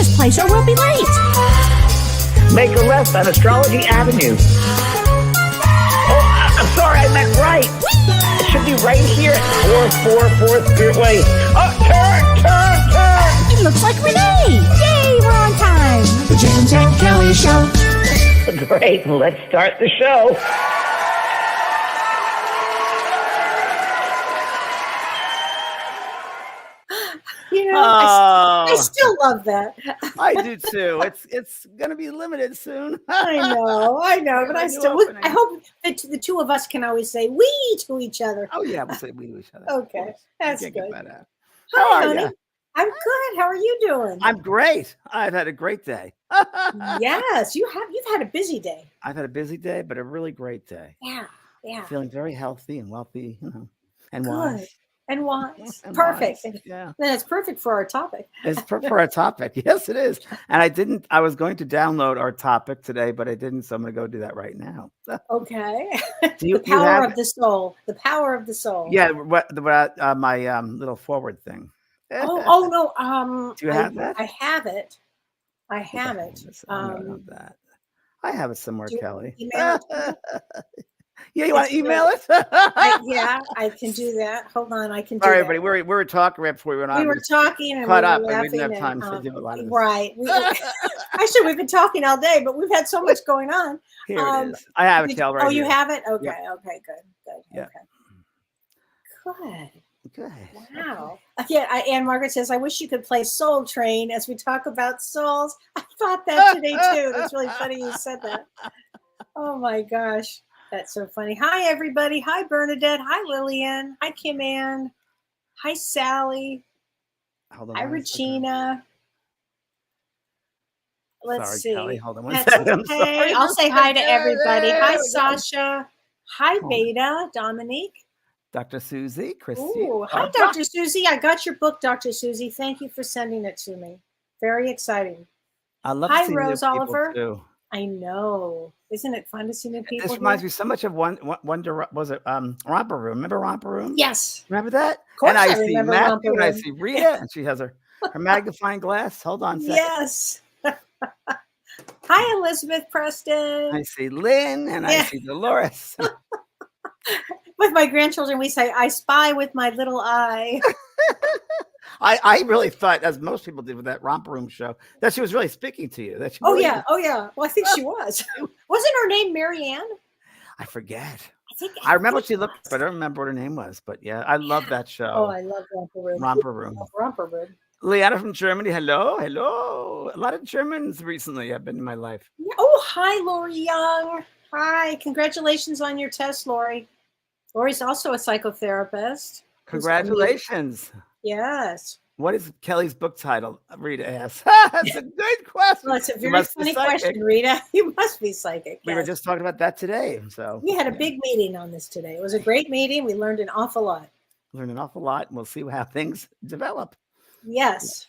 this place or we'll be late. Make a left on Astrology Avenue. Oh, I'm sorry, I meant right. It should be right here at 444 Spearway. Oh, turn! It looks like Renee. Yay, we're on time. The James and Kellee Show. Great, let's start the show. You know, I still love that. I do too. It's gonna be limited soon. I know, but I hope that the two of us can always say "we" to each other. Oh yeah, we'll say "we" to each other. Okay, that's good. How are honey. you? I'm good. How are you doing? I'm great. I've had a great day. Yes, you have. You've had a busy day. I've had a busy day, but a really great day. Yeah. Feeling very healthy and wealthy, and Good. wise. And wise. And Perfect. wise. Yeah. Then it's perfect for our topic. It's for our topic. Yes, it is. And I was going to download our topic today, but I didn't. So I'm going to go do that right now. Okay. The power of the soul. The power of the soul. Yeah. My little forward thing. Oh no. Do you have that? I have it. I have it. That. I have it somewhere, Kelly. Email it yeah, you want to email it? I can do that. Hold on, I can do Sorry, that. everybody. We were talking right before we went on. We were talking and caught we were up, and we didn't have time to do a lot of this. Right. Actually, we've been talking all day, but we've had so much going on. Here it is. I have it, Kel, right you here. have it? Okay. Yeah. Okay. Good. Yeah. Okay. Good. Wow. Yeah. Anne Margaret says, "I wish you could play Soul Train as we talk about souls." I thought that today too. That's really funny you said that. Oh my gosh. That's so funny. Hi, everybody. Hi, Bernadette. Hi, Lillian. Hi, Kim Ann. Hi, Sally. Hi, Regina. Let's see. Kelly. Hold on one That's second. okay. I'll say hi to everybody. Hi, Sasha. Hi, Beta. Dominique. Dr. Susie. Christy. Ooh, hi, Dr. Susie. I got your book, Dr. Susie. Thank you for sending it to me. Very exciting. I love Hi, seeing Rose new people, Oliver. too. I know. Isn't it fun to see new people? This reminds me so much of Romper Room. Remember Romper Room? Yes. Remember that? Of course and I see remember Matthew Romper and I Room. see Rita, and she has her magnifying glass. Hold on a second. Yes. Hi, Elizabeth Preston. I see Lynn and I see Dolores. With my grandchildren, we say, "I spy with my little eye." I really thought, as most people did with that Romper Room show, that she was really speaking to you. That she yeah. Well, I think she was. Wasn't her name Marianne? I forget. I remember she looked, but I don't remember what her name was. But yeah, I love that show. Oh, I love Romper Room. Romper Room. Leanna from Germany. Hello. A lot of Germans recently have been in my life. Oh, hi, Lori Young. Hi. Congratulations on your test, Lori. Lori's also a psychotherapist. Congratulations. Yes. What is Kelly's book title? Rita asks. That's a good question. Well, it's a very funny question, Rita. You must be psychic. We were just talking about that today. So we had a big meeting on this today. It was a great meeting. We learned an awful lot. And we'll see how things develop. Yes.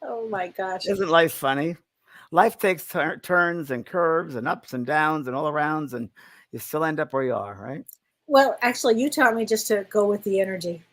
Oh my gosh. Isn't life funny? Life takes turns and curves and ups and downs and all arounds, and you still end up where you are, right? Well, actually, you taught me just to go with the energy.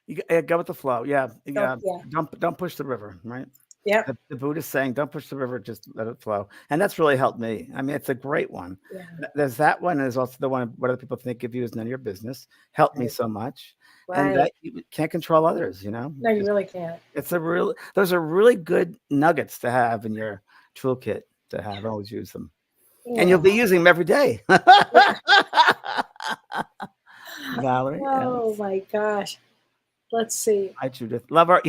You go with the flow. Yeah. Don't push the river, right? Yeah. The Buddha's saying, don't push the river, just let it flow. And that's really helped me. I mean, it's a great one. Yeah. There's that one. There's also the one, what other people think of you is none of your business. Helped me so much. Right. And that you can't control others, No, you really can't. Those are really good nuggets to have in your toolkit to have. Always use them. Yeah. And you'll be using them every day. Valerie. Oh my gosh. Let's see. Hi, Judith. Love her.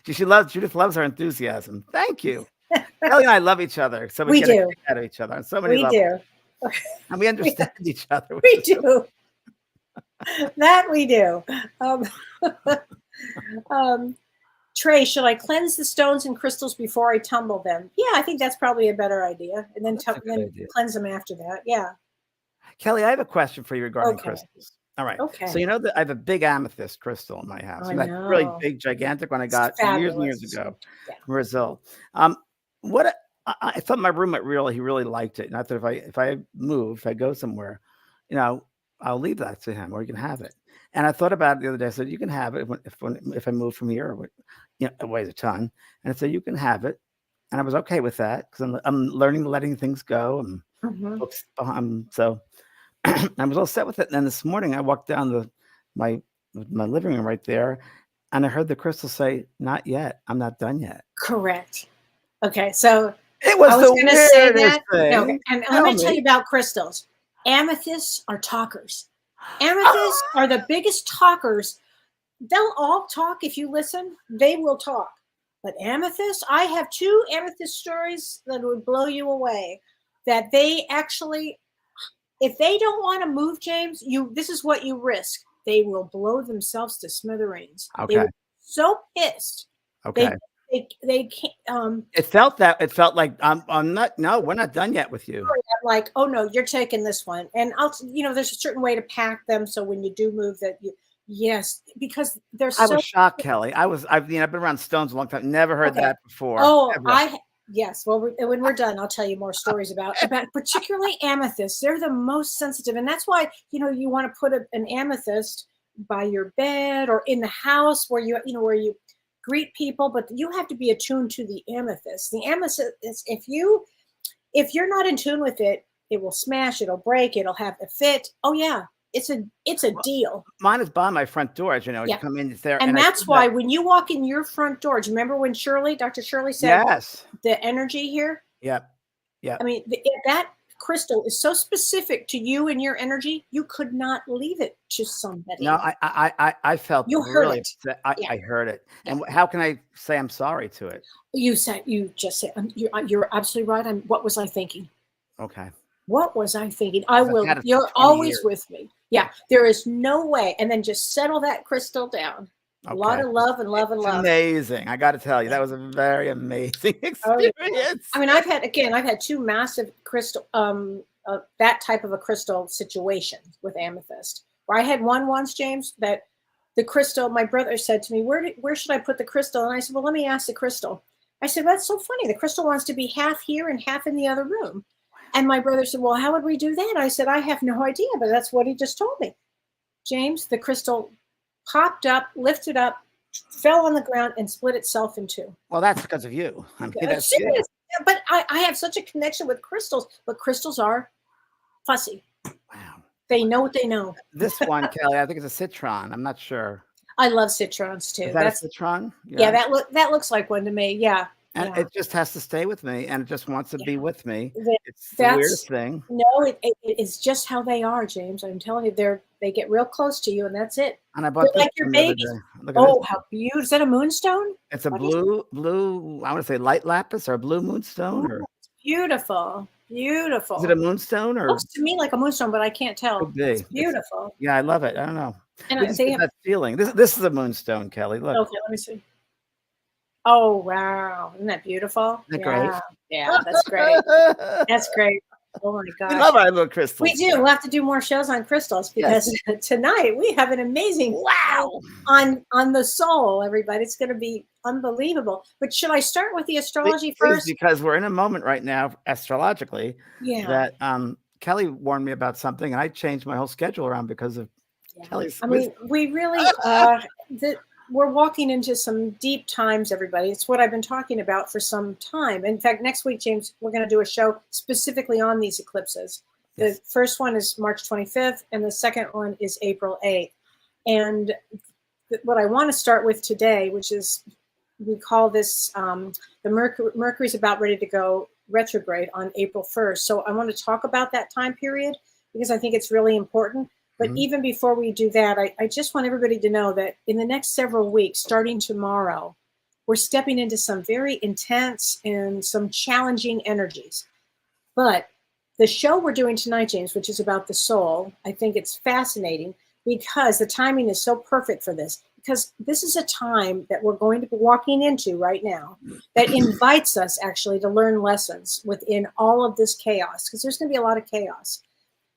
Judith loves her enthusiasm. Thank you. Kelly and I love each other. So we get a kick out of each other on so many levels. We do. And we understand each other. We do. That we do. Trey, should I cleanse the stones and crystals before I tumble them? Yeah, I think that's probably a better idea. And then cleanse them after that. Yeah. Kelly, I have a question for you regarding crystals. All right. Okay. So you know that I have a big amethyst crystal in my house. That really big, gigantic one I got years and years ago from Brazil. What I thought my roommate he really liked it. Not that if I move, if I go somewhere, I'll leave that to him or he can have it. And I thought about it the other day. I said, you can have it if I move from here, it weighs a ton. And I said, you can have it. And I was okay with that because I'm learning letting things go and books behind. So I was all set with it. And then this morning I walked down my living room right there, and I heard the crystal say, "Not yet. I'm not done yet." Correct. Okay, so It was I was the going to say weirdest that. No, thing. and let me tell you about crystals. Amethysts are talkers. Amethysts are the biggest talkers. They'll all talk if you listen. They will talk. But amethyst, I have 2 amethyst stories that would blow you away. That they actually, if they don't want to move, James, this is what you risk. They will blow themselves to smithereens. Okay. They were so pissed. Okay. They can't. It felt like I'm not. No, we're not done yet with you. I'm like, oh no, you're taking this one, and there's a certain way to pack them so when you do move that yes, because there's. I was shocked, Kelly. I've been around stones a long time. Never heard that before. Oh, ever. Yes. Well, when we're done, I'll tell you more stories about particularly amethysts. They're the most sensitive, and that's why you want to put an amethyst by your bed or in the house where where you greet people, but you have to be attuned to the amethyst. The amethyst is if you're not in tune with it, it will smash, it'll break, it'll have a fit. Oh yeah, it's a deal. Mine is by my front door, as you know. You come in, it's there, and that's why when you walk in your front door, do you remember when Dr. Shirley said, yes, the energy here? Yep. I mean, that crystal is so specific to you and your energy, you could not leave it to somebody. No, I felt you heard it. I heard it. And how can I say I'm sorry to it? You just said you're absolutely right. What was I thinking? Okay. What was I thinking? You're always with me. Yeah, there is no way. And then just settle that crystal down. Okay. A lot of love and love and love. Amazing. I got to tell you, that was a very amazing experience. I mean, I've had 2 massive crystal, that type of a crystal situation with amethyst. Where I had one once, James, that the crystal, my brother said to me, where should I put the crystal? And I said, well, let me ask the crystal. I said, that's so funny. The crystal wants to be half here and half in the other room. And my brother said, well, how would we do that? I said, I have no idea, but that's what he just told me. James, the crystal popped up, lifted up, fell on the ground, and split itself in 2. Well, that's because of you. I mean, that's serious. Yeah, but I have such a connection with crystals, but crystals are fussy. Wow. They know what they know. This one, Kelly, I think it's a citron. I'm not sure. I love citrons too. Is that a citron? Yeah, that looks like one to me. Yeah. And it just has to stay with me, and it just wants to be with me. It's the weirdest thing. No, it is just how they are, James. I'm telling you, they get real close to you, and that's it. And I bought this like your babies. Oh, how beautiful! Is that a moonstone? It's a blue. I want to say light lapis or a blue moonstone. Oh, it's beautiful. Beautiful. Is it a moonstone or? Looks to me like a moonstone, but I can't tell. Could be. It's beautiful. Yeah, I love it. I don't know. And they have that feeling. This is a moonstone, Kelly. Look. Okay, let me see. Oh wow! Isn't that beautiful? Isn't that great? Yeah, that's great. That's great. Oh my gosh. We love our little crystals. We do. We'll have to do more shows on crystals because tonight we have an amazing on the soul, everybody. It's going to be unbelievable. But should I start with the astrology first? Because we're in a moment right now, astrologically, that Kelly warned me about something, and I changed my whole schedule around because of Kelly's. I mean, we really we're walking into some deep times, everybody. It's what I've been talking about for some time. In fact, next week, James, we're going to do a show specifically on these eclipses. The first one is March 25th, and the second one is April 8th. And what I want to start with today, which is, we call this, the Mercury's about ready to go retrograde on April 1st. So I want to talk about that time period because I think it's really important. But even before we do that, I just want everybody to know that in the next several weeks, starting tomorrow, we're stepping into some very intense and some challenging energies. But the show we're doing tonight, James, which is about the soul, I think it's fascinating because the timing is so perfect for this. Because this is a time that we're going to be walking into right now that invites us actually to learn lessons within all of this chaos, because there's going to be a lot of chaos.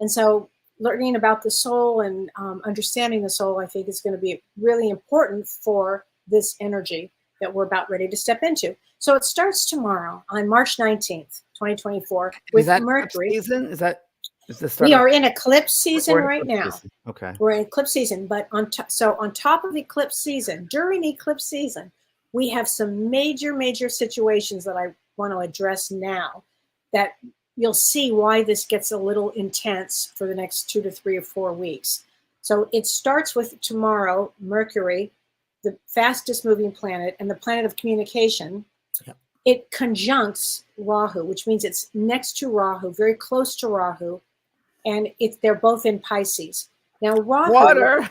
And so learning about the soul and understanding the soul, I think, is going to be really important for this energy that we're about ready to step into. So it starts tomorrow on March 19th, 2024 with Mercury. Season? Is that? Is this start We of- are in eclipse season we're in right eclipse now. season. Okay. We're in eclipse season, but on top of eclipse season, during eclipse season, we have some major situations that I want to address now that you'll see why this gets a little intense for the next 2 to 3 or 4 weeks. So it starts with tomorrow, Mercury, the fastest moving planet and the planet of communication. Yep. It conjuncts Rahu, which means it's next to Rahu, very close to Rahu, and they're both in Pisces. Now, Rahu, Water.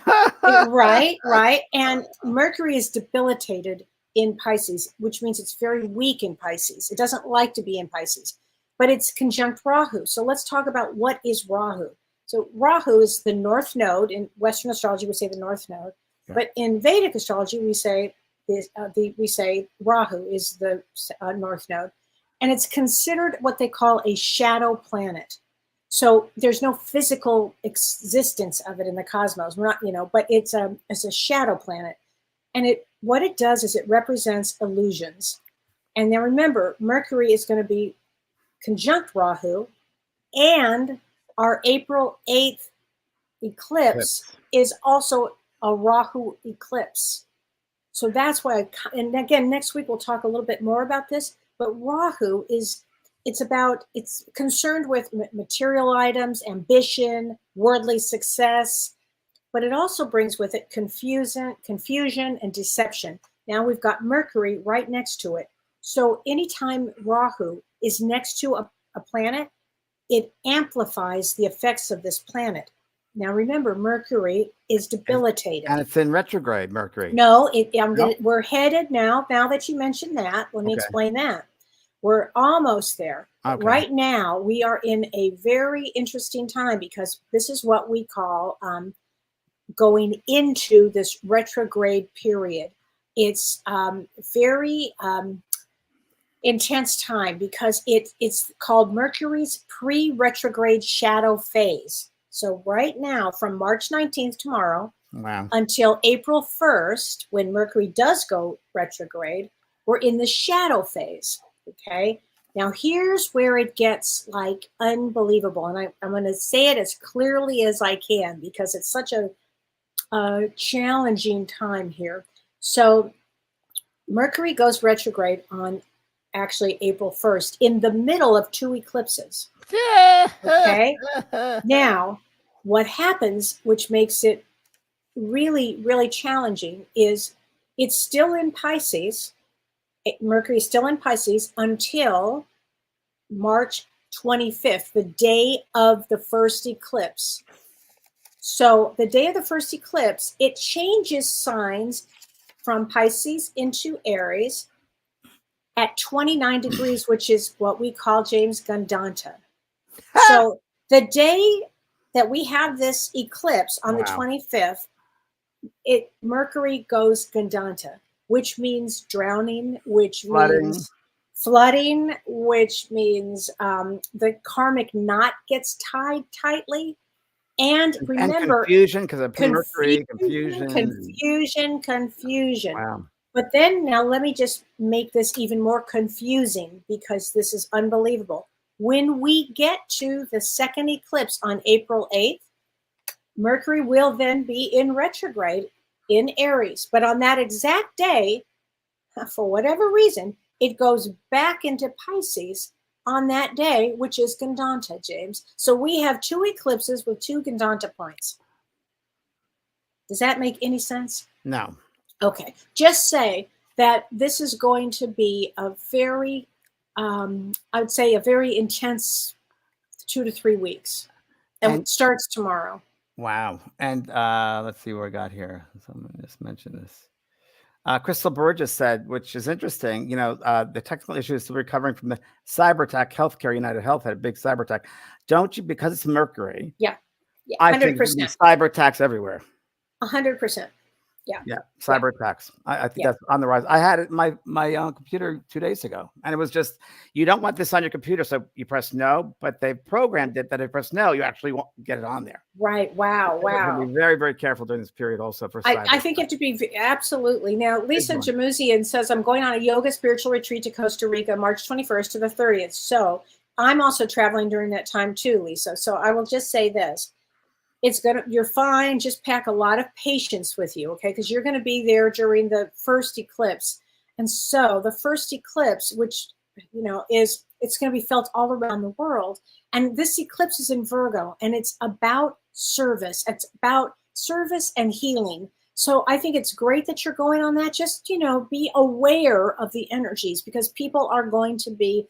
right, and Mercury is debilitated in Pisces, which means it's very weak in Pisces. It doesn't like to be in Pisces, but it's conjunct Rahu. So let's talk about what is Rahu. So Rahu is the north node. In Western astrology, we say the north node, but in Vedic astrology, we say Rahu is the north node, and it's considered what they call a shadow planet. So there's no physical existence of it in the cosmos. We're not, but it's a shadow planet, and what it does is it represents illusions. And now remember, Mercury is going to be conjunct Rahu, and our April 8th eclipse is also a Rahu eclipse. So that's why, and again, next week we'll talk a little bit more about this, but Rahu it's concerned with material items, ambition, worldly success, but it also brings with it confusion and deception. Now we've got Mercury right next to it. So anytime Rahu is next to a planet, it amplifies the effects of this planet. Now remember, Mercury is debilitated. And it's in retrograde, Mercury. No, we're headed now that you mentioned that. Let me explain that. We're almost there. Okay. Right now, we are in a very interesting time because this is what we call going into this retrograde period. It's very intense time because it's called Mercury's pre-retrograde shadow phase. So right now, from March 19th tomorrow until April 1st, when Mercury does go retrograde, we're in the shadow phase. Okay. Now here's where it gets like unbelievable. And I'm going to say it as clearly as I can because it's such a challenging time here. So Mercury goes retrograde on actually April 1st in the middle of 2 eclipses. Okay. Now, what happens, which makes it really, really challenging, is it's still in Pisces. Mercury is still in Pisces until March 25th, the day of the first eclipse. So the day of the first eclipse, it changes signs from Pisces into Aries at 29 degrees, which is what we call James Gandanta. So the day that we have this eclipse on the 25th, Mercury goes Gandanta, which means drowning, which means flooding, which means the karmic knot gets tied tightly. And remember, confusion, because of Mercury, confusion. Wow. But then now let me just make this even more confusing because this is unbelievable. When we get to the second eclipse on April 8th, Mercury will then be in retrograde in Aries. But on that exact day, for whatever reason, it goes back into Pisces on that day, which is Gandanta, James. So we have 2 eclipses with 2 Gandanta points. Does that make any sense? No. Okay. Just say that this is going to be a very, I would say a very intense 2 to 3 weeks. And it starts tomorrow. Wow. And let's see what I got here. Someone just mentioned this. Crystal Burgess said, which is interesting, the technical issue is still recovering from the cyber attack. Healthcare United Health had a big cyber attack. Don't you, because it's Mercury? Yeah. I think there's cyber attacks everywhere. 100%. Yeah. Cyber attacks. I think that's on the rise. I had it in my computer 2 days ago, and it was just, you don't want this on your computer. So you press no, but they programmed it that if you press no, you actually won't get it on there. Right. Wow. Be very, very careful during this period also for cyber. I think you have to be absolutely. Now, Lisa Jamuzian says, I'm going on a yoga spiritual retreat to Costa Rica, March 21st to the 30th. So I'm also traveling during that time too, Lisa. So I will just say this. You're fine. Just pack a lot of patience with you, okay? Because you're going to be there during the first eclipse. And so the first eclipse, which, it's going to be felt all around the world. And this eclipse is in Virgo, and it's about service. It's about service and healing. So I think it's great that you're going on that. Just, be aware of the energies, because people are going to be,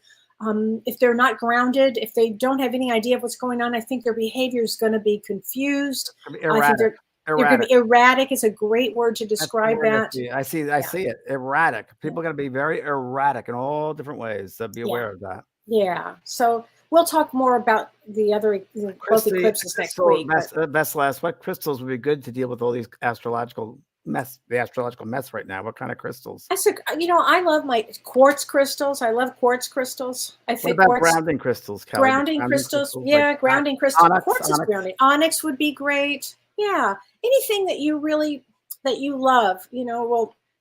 if they're not grounded, if they don't have any idea of what's going on, I think their behavior is going to be confused. Erratic. I think they're going to be erratic is a great word to describe that. I see it. Erratic. People are going to be very erratic in all different ways. So be aware of that. Yeah. So we'll talk more about the other both eclipses next week. Best last. What crystals would be good to deal with all these astrological mess right now? What kind of crystals? I love my quartz crystals. I love quartz crystals. I think what about grounding crystals, Kellee? Grounding crystals. Yeah, like grounding crystals. Quartz is grounding. Onyx would be great. Yeah. Anything that you love,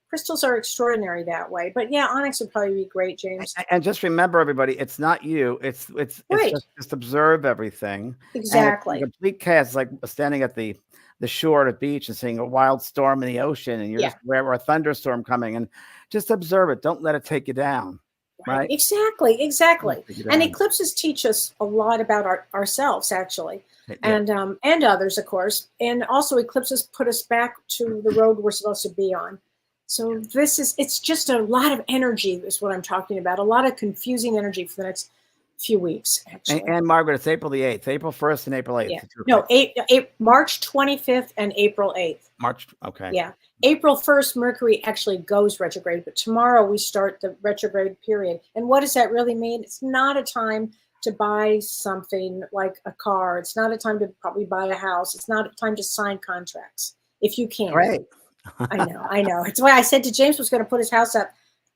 crystals are extraordinary that way. But yeah, onyx would probably be great, James. And just remember, everybody, it's not you. It's right. just observe everything. Exactly. Complete chaos, like standing at the shore at the beach and seeing a wild storm in the ocean, and you're just or a thunderstorm coming, and just observe it. Don't let it take you down. Right? Exactly. And eclipses teach us a lot about ourselves, actually. And others, of course. And also eclipses put us back to the road we're supposed to be on. So it's just a lot of energy is what I'm talking about. A lot of confusing energy for the next few weeks, actually. And Margaret, it's April the 8th, April 1st and April 8th. Yeah. No, March 25th and April 8th. March, okay. Yeah. April 1st, Mercury actually goes retrograde, but tomorrow we start the retrograde period. And what does that really mean? It's not a time to buy something like a car. It's not a time to probably buy a house. It's not a time to sign contracts, if you can. Right. I know. It's why I said to James was going to put his house up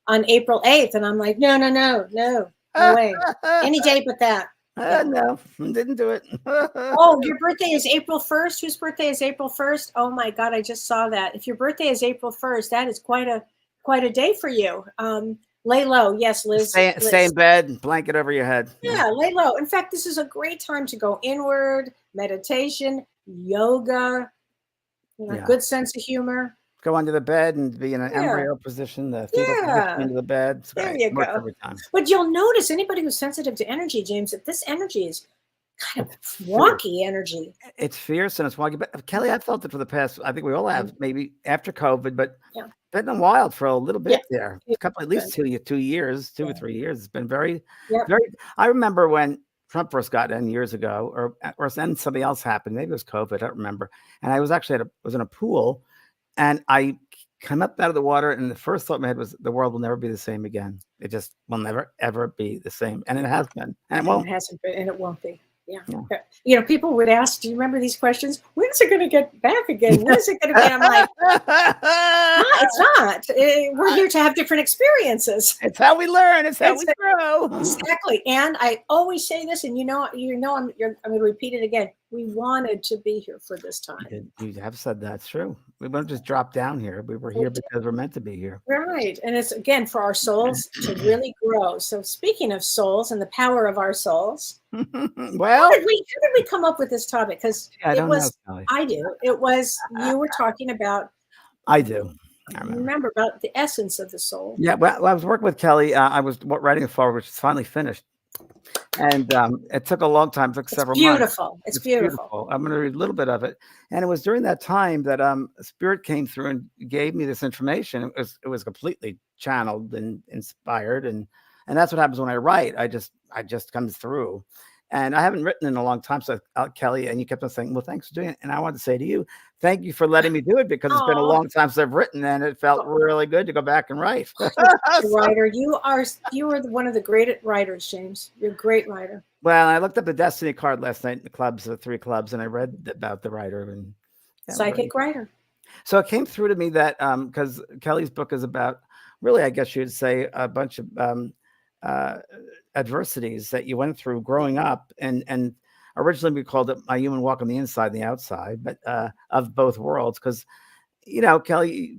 on April 8th. And I'm like, no way. Any day but that. No, didn't do it. Oh, your birthday is April 1st? Whose birthday is April 1st? Oh my God, I just saw that. If your birthday is April 1st, that is quite a day for you. Lay low. Yes, Liz. Stay in bed, blanket over your head. Yeah, lay low. In fact, this is a great time to go inward, meditation, yoga, good sense of humor. Go under the bed and be in an embryo position. The fetal position into the bed. There you go. Every time. But you'll notice, anybody who's sensitive to energy, James, that this energy is kind of wonky energy. It's fierce and it's wonky. But Kellee, I felt it for the past, I think we all have, maybe after COVID, but been wild for a little bit there. A couple, at least 2 years, 2 or 3 years. It's been very. I remember when Trump first got in years ago, or then something else happened. Maybe it was COVID. I don't remember. And I was actually was in a pool. And I came up out of the water, and the first thought in my head was, the world will never be the same again. It just will never, ever be the same. And it has been. And it won't. It hasn't been, and it won't be. Yeah. People would ask, do you remember these questions? When's it going to get back again? When is it going to be? I'm like, no, it's not. We're here to have different experiences. It's how we learn. It's how we grow. Exactly. And I always say this, and I'm going to repeat it again. We wanted to be here for this time. You have said that's true. We won't just drop down here. We were here because we're meant to be here. Right. And it's, again, for our souls to really grow. So speaking of souls and the power of our souls, well, how did we come up with this topic? Because I do. It was, you were talking about. I do. I remember about the essence of the soul. Yeah. Well, I was working with Kellee. I was writing a forward, which is finally finished. And it took a long time. It took several months. It's beautiful. I'm going to read a little bit of it. And it was during that time that Spirit came through and gave me this information. It was completely channeled and inspired. And that's what happens when I write. I just comes through. And I haven't written in a long time. So Kellee, and you kept on saying, well, thanks for doing it. And I wanted to say to you, thank you for letting me do it, because it's been a long time since I've written, and it felt really good to go back and write. Writer, you are one of the great writers, James. You're a great writer. Well, I looked up the Destiny card last night in the clubs, the 3 clubs, and I read about the writer and psychic writer. So it came through to me that because Kellee's book is about, really, I guess you'd say, a bunch of adversities that you went through growing up, and originally we called it My Human Walk on the Inside and the Outside, but of both worlds, because Kelly,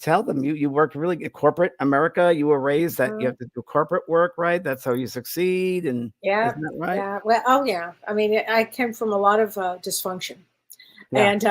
tell them you worked really in corporate America. You were raised that you have to do corporate work, right? That's how you succeed. And Yeah, isn't that right? yeah. Well, oh yeah. I mean, I came from a lot of dysfunction, Yeah. and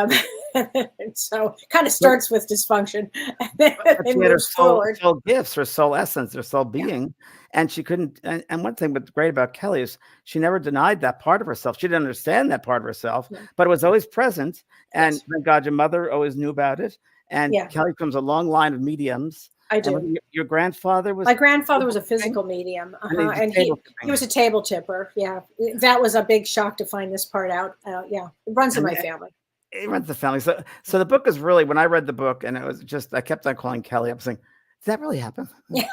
and so kind of But, starts with dysfunction, and then but it she had her moves forward. soul gifts, her soul essence, her soul Yeah, being. And she couldn't. And one thing that's great about Kelly is she never denied that part of herself. She didn't understand that part of herself, yeah. but it was always present. And Yes, thank God your mother always knew about it. And yeah. Kelly comes a long line of mediums. I And do. your grandfather was My grandfather was table a tipping, physical medium, and he did and table he was tipping. a table tipper. Yeah, that was a big shock to find this part out. Yeah, it runs in And my family. it runs the family. So the book is really, when I read the book, and it was just, I kept on calling Kelly up saying, "Did that really happen? Yeah.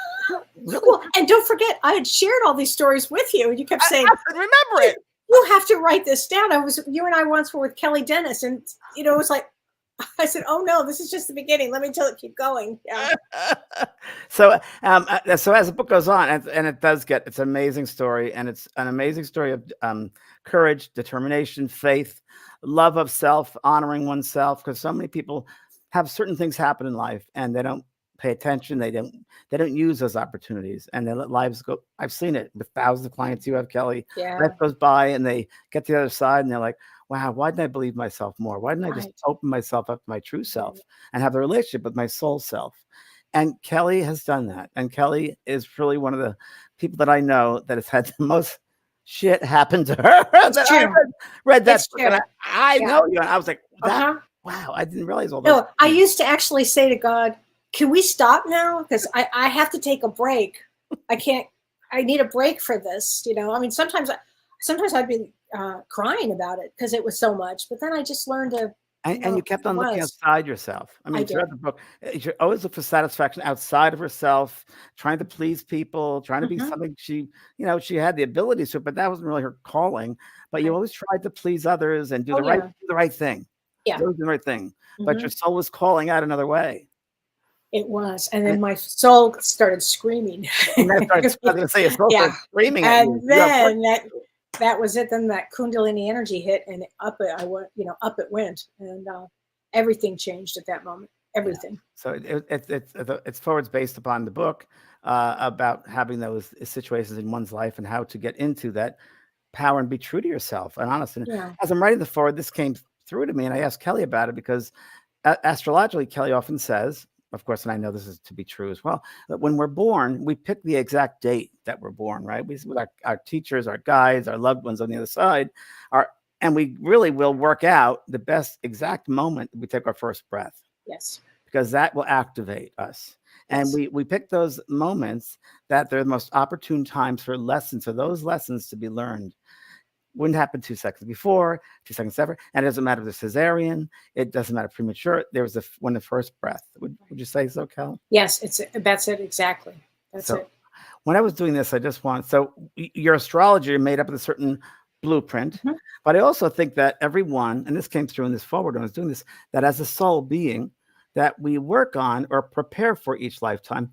Really?" Well, and don't forget, I had shared all these stories with you, and you kept I saying, have to remember it. "You have to write this down." You and I once were with Kelly Dennis, and it was like, I said, "Oh no, this is just the beginning. Let me keep going." Yeah, So as the book goes on, and it does get, it's an amazing story, and it's an amazing story of courage, determination, faith, love of self, honoring oneself, because so many people have certain things happen in life and they don't pay attention. They don't use those opportunities, and they let lives go. I've seen it with thousands of clients you have, Kelly. yeah, Life goes by and they get to the other side and they're like, wow, why didn't I believe myself more? Why didn't I just right. open myself up to my true self and have a relationship with my soul self? And Kelly has done that. And Kelly is really one of the people that I know that has had the most shit happen to her It's that I true. read that It's book. And true. I Yeah. know you. And I was like, Uh huh. wow, I didn't realize all those No, I things. used to actually say to God, "Can we stop now? Because I have to take a break. I can't. I need a break for this." I mean, sometimes I'd be crying about it because it was so much. But then I just learned to, And you kept it on looking was. outside yourself. I I mean, did. throughout the book, you should always look for satisfaction outside of herself, trying to please people, trying to be Hmm. something she had the abilities to, but that wasn't really her calling. But you Right. always tried to please others and do Oh the right, yeah. do the right thing. Yeah. You always do the right thing. But your Hmm. soul was calling out another way. It was, and And, then my soul started screaming. and that starts, I was going to say, your soul Yeah, started screaming at you. and You have work then that was it. Then that Kundalini energy hit, and I went. Up it went, and everything changed at that moment. Yeah. Everything. So it's forwards based upon the book about having those situations in one's life and how to get into that power and be true to yourself and honest. And Yeah. as I'm writing the forward, this came through to me, and I asked Kelly about it because astrologically, Kelly often says, of course, and I know this is to be true as well, that when we're born, we pick the exact date that we're born, right? We with our teachers, our guides, our loved ones on the other side, are and we really will work out the best exact moment we take our first breath, Yes. because that will activate us. And Yes. we pick those moments that they're the most opportune times for lessons, for those lessons to be learned. Wouldn't happen 2 seconds before, 2 seconds ever. And it doesn't matter if it's cesarean, it doesn't matter premature. There was when the first breath. Would you say so, Cal? Yes. That's it exactly. That's So it. when I was doing this, I just want, so your astrology made up with a certain blueprint. Mhm. But I also think that everyone, and this came through in this forward when I was doing this, that as a soul being, that we work on or prepare for each lifetime,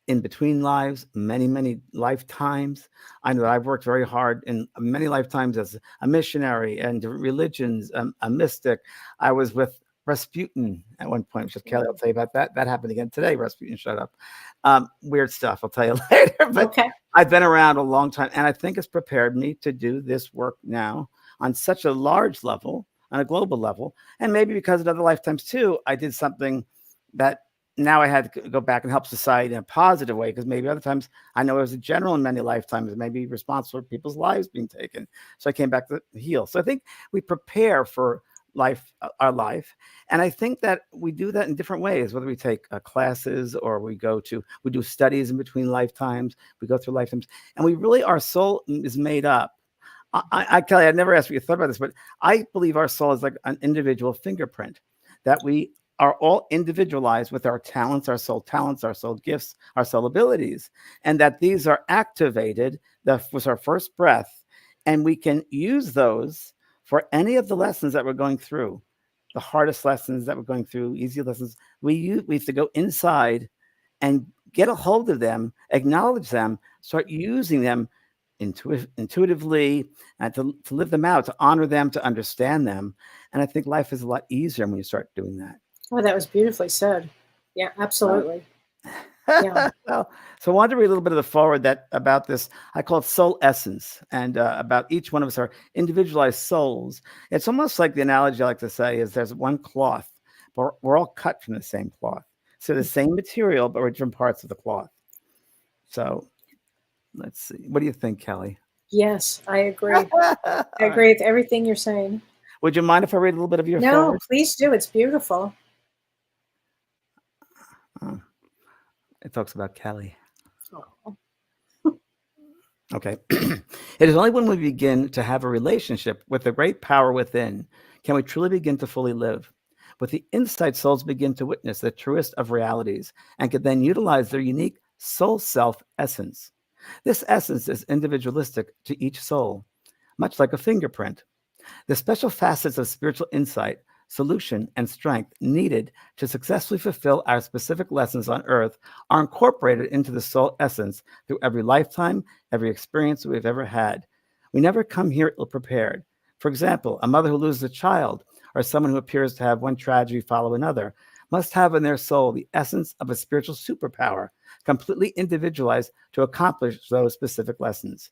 in between lives, many, many lifetimes. I know that I've worked very hard in many lifetimes as a missionary and different religions, a mystic. I was with Rasputin at one point, which is Kelly, I'll tell you about that. That happened again today. Rasputin showed up. Weird stuff. I'll tell you later. But Okay. I've been around a long time, and I think it's prepared me to do this work now on such a large level, on a global level. And maybe because of other lifetimes too, I did something that now I had to go back and help society in a positive way, because maybe other times I know as a general in many lifetimes, maybe responsible for people's lives being taken. So I came back to heal. So I think we prepare for life, our life. And I think that we do that in different ways, whether we take classes or we do studies in between lifetimes, we go through lifetimes, and we really, our soul is made up. Kelly, I never asked what you thought about this, but I believe our soul is like an individual fingerprint, that we are all individualized with our talents, our soul gifts, our soul abilities, and that these are activated with our first breath, and we can use those for any of the lessons that we're going through, the hardest lessons that we're going through, easy lessons. We have to go inside and get a hold of them, acknowledge them, start using them intuitively, and to live them out, to honor them, to understand them. And I think life is a lot easier when you start doing that. Oh, that was beautifully said. Yeah, absolutely. Yeah. Well, so I wanted to read a little bit of the forward that about this. I call it soul essence, and about each one of us are individualized souls. It's almost like the analogy I like to say is there's one cloth, but we're all cut from the same cloth. So the same material, but we're different parts of the cloth. So let's see. What do you think, Kelly? Yes, I agree. All I right. agree with everything you're saying. Would you mind if I read a little bit of your No, forward? please do. It's beautiful. Oh, it talks about Kelly. Oh. Okay. It is only when we begin to have a relationship with the great power within can we truly begin to fully live. With the insight, souls begin to witness the truest of realities and can then utilize their unique soul self essence. This essence is individualistic to each soul, much like a fingerprint. The special facets of spiritual insight, solution, and strength needed to successfully fulfill our specific lessons on earth are incorporated into the soul essence through every lifetime, every experience we've ever had. We never come here ill prepared. For example, a mother who loses a child or someone who appears to have one tragedy follow another must have in their soul the essence of a spiritual superpower, completely individualized to accomplish those specific lessons.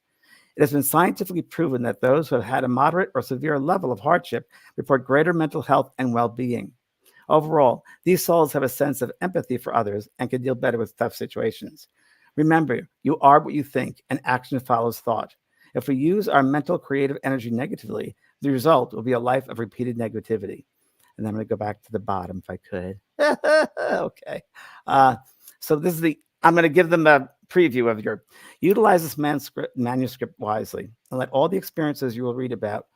It has been scientifically proven that those who have had a moderate or severe level of hardship report greater mental health and well-being. Overall, these souls have a sense of empathy for others and can deal better with tough situations. Remember, you are what you think, and action follows thought. If we use our mental creative energy negatively, the result will be a life of repeated negativity. And I'm going to go back to the bottom if I could. Okay. So this is I'm going to give them a preview of your utilize this manuscript wisely and let all the experiences you will read about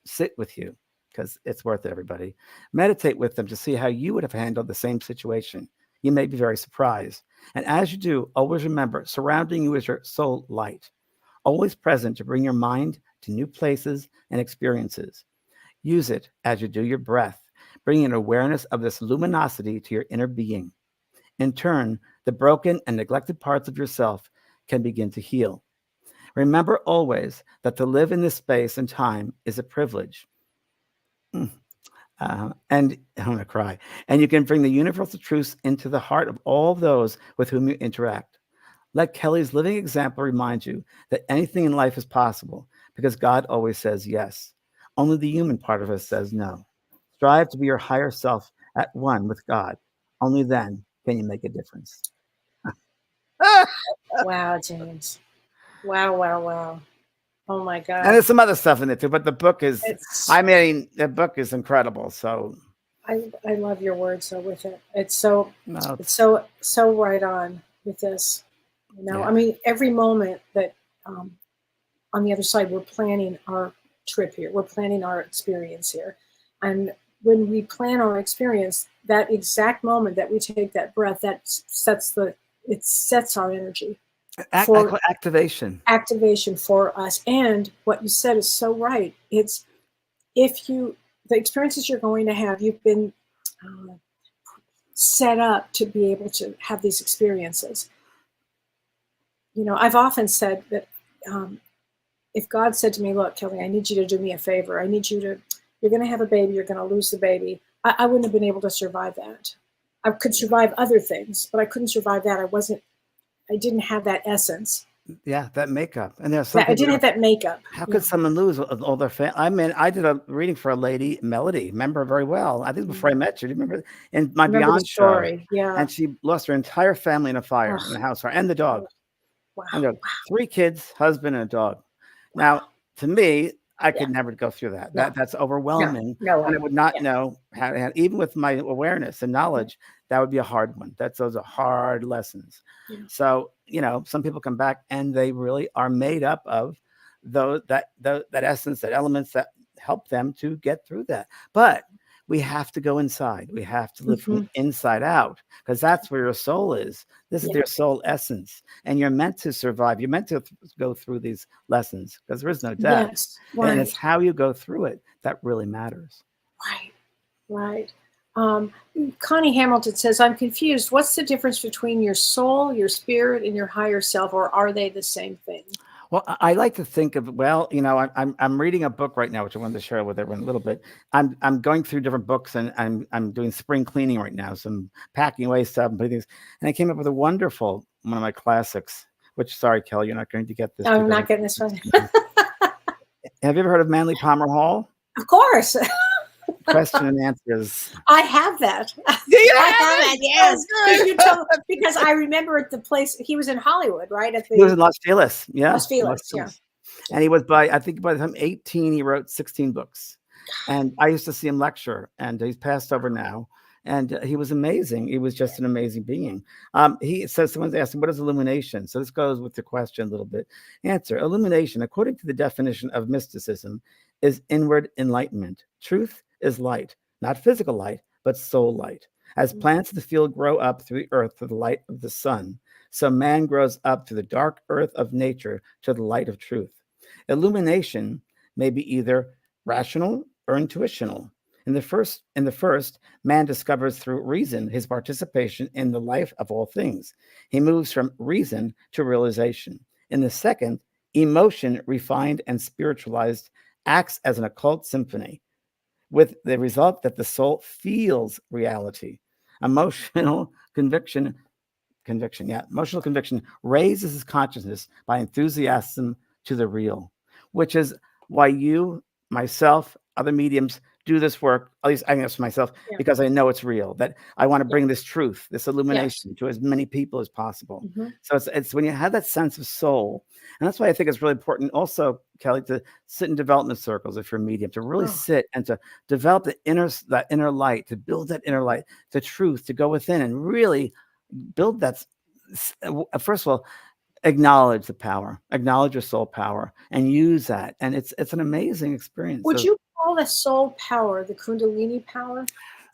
sit with you because it's worth it, everybody. Meditate with them to see how you would have handled the same situation. You may be very surprised. And as you do, always remember, surrounding you is your soul light, always present to bring your mind to new places and experiences. Use it as you do your breath, bringing an awareness of this luminosity to your inner being. In turn, the broken and neglected parts of yourself can begin to heal. Remember always that to live in this space and time is a privilege. And I'm going to cry. And you can bring the universal truths into the heart of all those with whom you interact. Let Kelly's living example remind you that anything in life is possible because God always says yes. Only the human part of us says no. Strive to be your higher self at one with God. Only then can you make a difference. Wow, James. Wow, wow, wow. Oh my And God. there's some other stuff in it too, but the book is, It's the book is incredible. So I love your words though with it. It's so no, it's so right on with this. You know, yeah. I mean, every moment that on the other side, we're planning our trip here. We're planning our experience here. And when we plan our experience, that exact moment that we take that breath, that sets our energy I for call activation. activation for us. And what you said is so right. It's the experiences you're going to have, you've been set up to be able to have these experiences. You know, I've often said that if God said to me, look, Kelly, I need you to do me a favor. You're going to have a baby, you're going to lose the baby. I wouldn't have been able to survive that. I could survive other things, but I couldn't survive that. I didn't have that essence. Yeah, that makeup. And there's some I didn't have that makeup. how could someone lose all their family? I mean, I did a reading for a lady, Melody, remember her very well. I think before I met you. Do you remember in my Remember the Beyond show? story? Yeah. And she lost her entire family in a fire, in a house fire, and the dog. Wow. And the 3 kids, husband, and a dog. Now, to me, I could never go through that. No. That's overwhelming. No And I would not know how to even with my awareness and knowledge, that would be a hard one. Those are hard lessons. Yeah. So, you know, some people come back and they really are made up of that essence, that elements that help them to get through that. But we have to go inside. We have to live from inside out because that's where your soul is. This is your soul essence. And you're meant to survive. You're meant to go through these lessons because there is no death. Yes, right. And it's how you go through it that really matters. Right. Connie Hamilton says, I'm confused. What's the difference between your soul, your spirit, and your higher self, or are they the same thing? Well, I like to think of, well, I'm reading a book right now, which I wanted to share with everyone a little bit. I'm going through different books, and I'm doing spring cleaning right now. So I'm packing away stuff and putting things. And I came up with a wonderful one of my classics. Which, sorry, Kelly, you're not going to get this. I'm not getting this one. Have you ever heard of Manly Palmer Hall? Of course. Question and answers. I have that. You I have have it? it, yes. Oh, good. Because I remember at the place, he was in Hollywood, right? At the He was in Los Feliz. Yeah. Los Feliz, yeah. And he was I think by the time 18, he wrote 16 books. And I used to see him lecture, and he's passed over now. And he was amazing. He was just an amazing being. He says, someone's asked him, what is illumination? So this goes with the question a little bit. Answer: illumination, according to the definition of mysticism, is inward enlightenment. Truth is light, not physical light, but soul light. As plants of the field grow up through the earth to the light of the sun, so man grows up through the dark earth of nature to the light of truth. Illumination may be either rational or intuitional. In the first, man discovers through reason his participation in the life of all things. He moves from reason to realization. In the second, emotion, refined and spiritualized, acts as an occult symphony, with the result that the soul feels reality. Emotional conviction raises his consciousness by enthusiasm to the real, which is why you, myself, other mediums do this work, at least I know for myself, because I know it's real, that I want to bring this truth, this illumination to as many people as possible. So it's when you have that sense of soul, and that's why I think it's really important also, Kelly, to sit in development circles if you're a medium, to really sit and to develop that inner light, to build that inner light, the truth, to go within and really build that. First of all, acknowledge the power, acknowledge your soul power, and use that. And it's an amazing experience. Would you call the soul power the Kundalini power?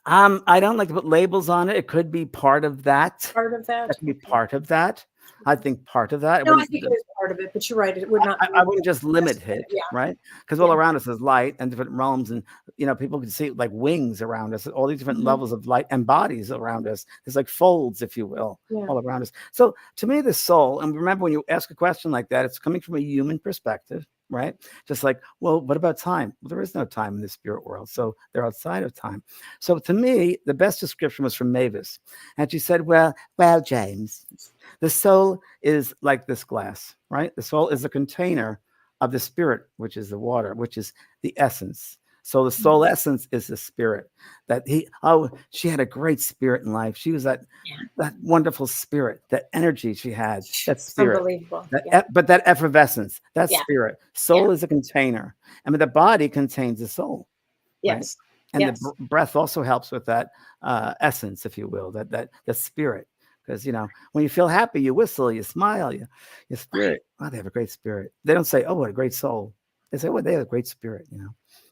I don't like to put labels on it. It could be part of that. Part of that? That could be part of that. I think part of that. No, I think it is part of it, but you're right. It would not. I wouldn't just limit it, right? Because all around us is light and different realms, and people can see like wings around us, all these different levels of light and bodies around us. There's like folds, if you will, all around us. So to me, the soul, and remember when you ask a question like that, it's coming from a human perspective, right? Just like, well, what about time? Well, there is no time in the spirit world, so they're outside of time. So to me, the best description was from Mavis, and she said, well, James, the soul is like this glass, right? The soul is a container of the spirit, which is the water, which is the essence. So the soul essence is the spirit that she had a great spirit in life. She was that wonderful spirit, that energy she had, that spirit, unbelievable. But that effervescence, that spirit. Soul is a container. I mean, the body contains the soul. Yes. Right? And the breath also helps with that essence, if you will, that spirit. Because, when you feel happy, you whistle, you smile, your spirit. Oh, they have a great spirit. They don't say, oh, what a great soul. They say, well, they have a great spirit,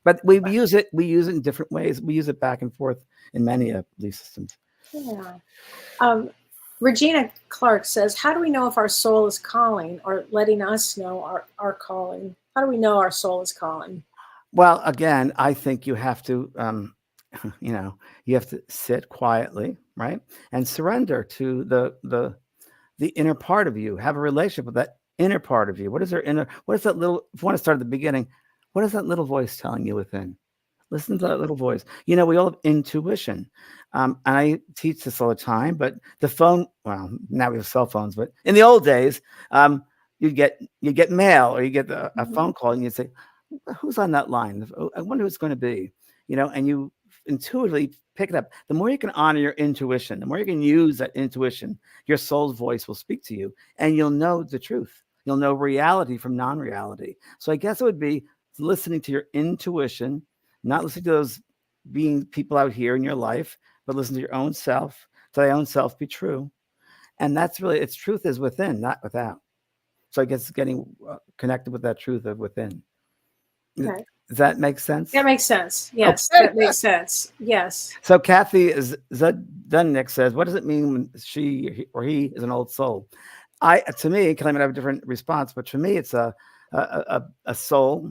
But we use it in different ways. We use it back and forth in many belief systems. Yeah. Regina Clark says, how do we know if our soul is calling or letting us know our calling? How do we know our soul is calling? Well, again, I think you have to, you have to sit quietly, right? And surrender to the inner part of you. Have a relationship with that inner part of you. What is that little, if you want to start at the beginning, what is that little voice telling you within? Listen to that little voice. We all have intuition. And I teach this all the time, but the phone, well, now we have cell phones, but in the old days, you get mail or you get a phone call and you'd say, who's on that line? I wonder who it's going to be, and you intuitively pick it up. The more you can honor your intuition, the more you can use that intuition, your soul's voice will speak to you and you'll know the truth. You'll know reality from non-reality. So I guess it would be listening to your intuition, not listening to those people out here in your life, but listen to your own self, to thy own self be true. And that's really, its truth is within, not without. So I guess getting connected with that truth of within. Okay. Does that make sense? That makes sense. Yes, that makes sense. Yes. So Kathy Dunnick says, what does it mean when she or he is an old soul? To me, Kelly might have a different response, but for me, it's a soul.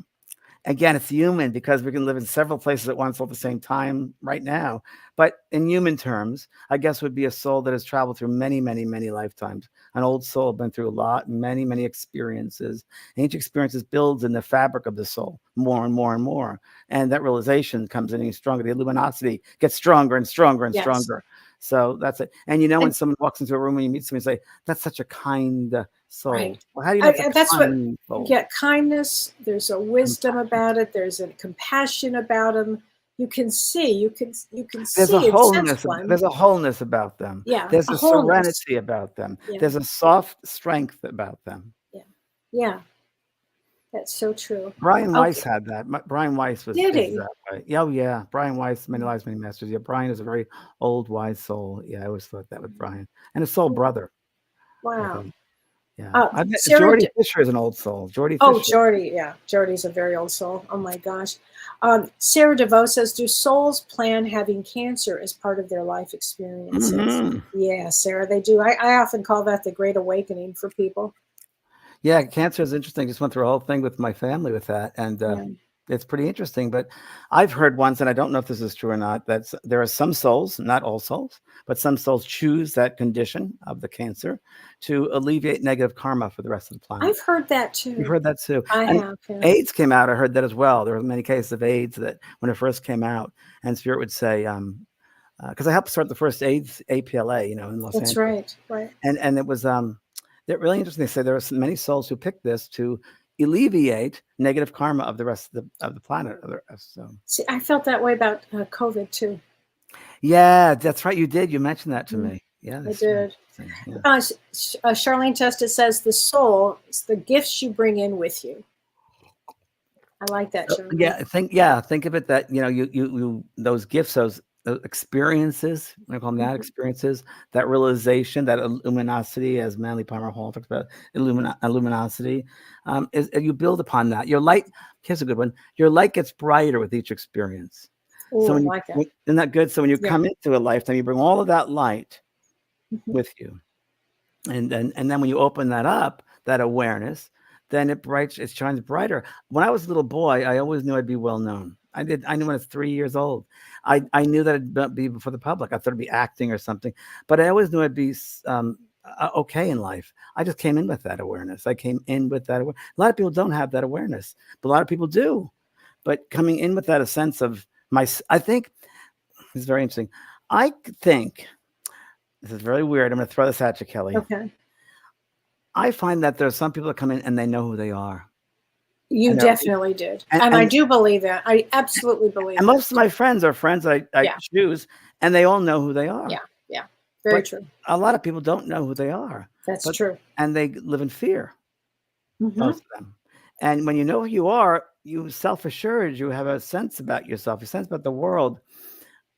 again, it's human because we can live in several places at once all at the same time right now. But in human terms, I guess would be a soul that has traveled through many, many, many lifetimes. An old soul been through a lot, many, many experiences. And each experiences builds in the fabric of the soul more and more and more. And that realization comes in stronger. The luminosity gets stronger and stronger and Yes. stronger. So that's it. And you know, when And- someone walks into a room and you meet someone, you say, that's such a kind soul. Right. Well, how do you know it's a That's what kind soul? you get. Kindness. There's a wisdom about it. There's a compassion about them. You can see. You can There's see a and wholeness. sense one. There's a wholeness about them. Yeah, There's a a wholeness. serenity about them. Yeah. There's a soft strength about them. Yeah, that's so true. Brian Okay. Weiss had that. Brian Weiss was Did is he? that way. Yeah, oh, yeah. Brian Weiss, many lives, many masters. Yeah, Brian is a very old, wise soul. Yeah, I always thought that with Brian and his soul brother. I Wow. think. Yeah, Oh, bet Sarah Jordy D- Fisher is an old soul. Jordy Oh, Fisher. Jordy. Yeah, Jordy's a very old soul. Oh my gosh. Sarah DeVoe says, do souls plan having cancer as part of their life experiences? Mhm. Yeah, Sarah, they do. I often call that the Great Awakening for people. Yeah, cancer is interesting. Just went through a whole thing with my family with that, and Yeah. it's pretty interesting. But I've heard once, and I don't know if this is true or not, that there are some souls, not all souls, but some souls choose that condition of the cancer to alleviate negative karma for the rest of the planet. I've heard that too. You've heard that too. I And have. Yeah. AIDS came out. I heard that as well. There were many cases of AIDS that when it first came out, and Spirit would say, because I helped start the first AIDS APLA, in Los That's Angeles. right. And it was they're really interesting. They say there are many souls who picked this to alleviate negative karma of the rest of the planet. So See, I felt that way about COVID too. yeah, that's right. You did. You mentioned that to Mm, me. Yeah, I that's did. Yeah. Charlene Testa says the soul is the gifts you bring in with you. I like that, Charlene. Think of it that you those gifts, those experiences, I call them that experiences, that realization, that luminosity, as Manly Palmer Hall talks about, luminosity, is you build upon that. Your light. Here's a good one. Your light gets brighter with each experience. Ooh, So I when like that. isn't that good? So when you Yeah. come into a lifetime, you bring all of that light Mhm. with you, and then when you open that up, that awareness, then it shines brighter. When I was a little boy, I always knew I'd be well known. I knew when I was 3 years old. I knew that I'd be before the public. I thought it'd be acting or something, but I always knew I'd be okay in life. I just came in with that awareness. A lot of people don't have that awareness, but a lot of people do. But coming in with that, a sense of I think it's very interesting. I think this is very weird. I'm going to throw this at you, Kelly. Okay. I find that there's some people that come in and they know who they are. You And they're- definitely did. and- And I and- do believe that. I absolutely believe And that. most of my friends are friends I Yeah. choose, and they all know who they are. Yeah. Very But true. a lot of people don't know who they are, That's but- true. and they live in fear, Mhm. most of them. And when you know who you are, you self-assured, you have a sense about yourself, a sense about the world.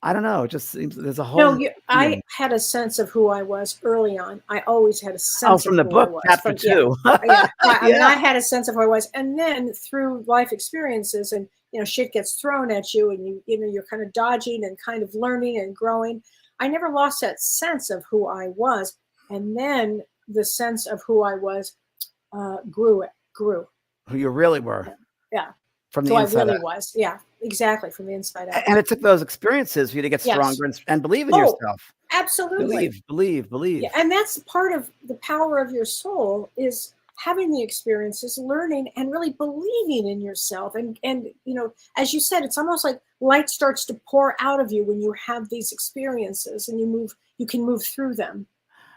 I don't know. It just seems there's a whole. No, I had a sense of who I was early on. I always had a sense from of the who I book, was. chapter 2. Yeah. I mean, Yeah. I had a sense of who I was, and then through life experiences, and shit gets thrown at you, and you're kind of dodging and kind of learning and growing. I never lost that sense of who I was, and then the sense of who I was grew. Who you really were. Yeah. From the So I inside really out. was. Yeah, exactly, from the inside out. And it took those experiences for you to get Yes. stronger and believe in Oh, yourself. Absolutely. Believe. Yeah, and that's part of the power of your soul is having the experiences, learning, and really believing in yourself. And as you said, it's almost like light starts to pour out of you when you have these experiences, and you can move through them.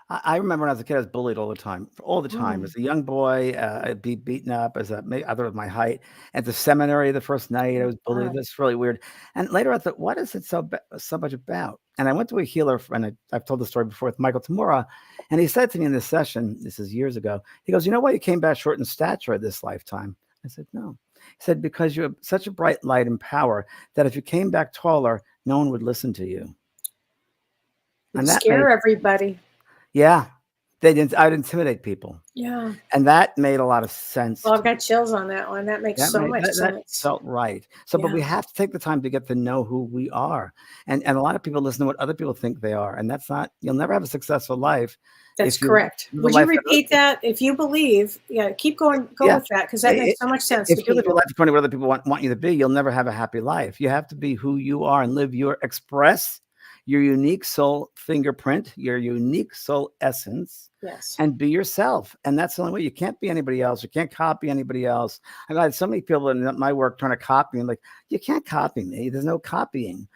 I remember when I was a kid, I was bullied all the time. As a young boy, I'd be beaten up as other of my height. At the seminary, the first night, I was bullied. God. That's really weird. And later, I thought, what is it so much about? And I went to a healer, and I've told the story before with Michael Tamura, and he said to me in this session, this is years ago, he goes, "You know why you came back short in stature this lifetime?" I said, "No." He said, "Because you have such a bright light and power that if you came back taller, no one would listen to you." You And that scare everybody. Yeah. I'd intimidate people. Yeah. And that made a lot of sense. Well, I've got chills on that one. That makes so much That sense. felt right. So, but we Yeah. have to take the time to get to know who we are. And a lot of people listen to what other people think they are. And that's not, you'll never have a successful life. That's if you correct. live a Would you life that repeat that? If you believe, keep going, go Yeah. with that, because that makes so much sense to If you live your people. life according to what other people want you to be, you'll never have a happy life. You have to be who you are and express your unique soul fingerprint, your unique soul essence, Yes. and be yourself. And that's the only way. You can't be anybody else. You can't copy anybody else. I've had so many people in my work trying to copy me. I'm like, you can't copy me. There's no copying.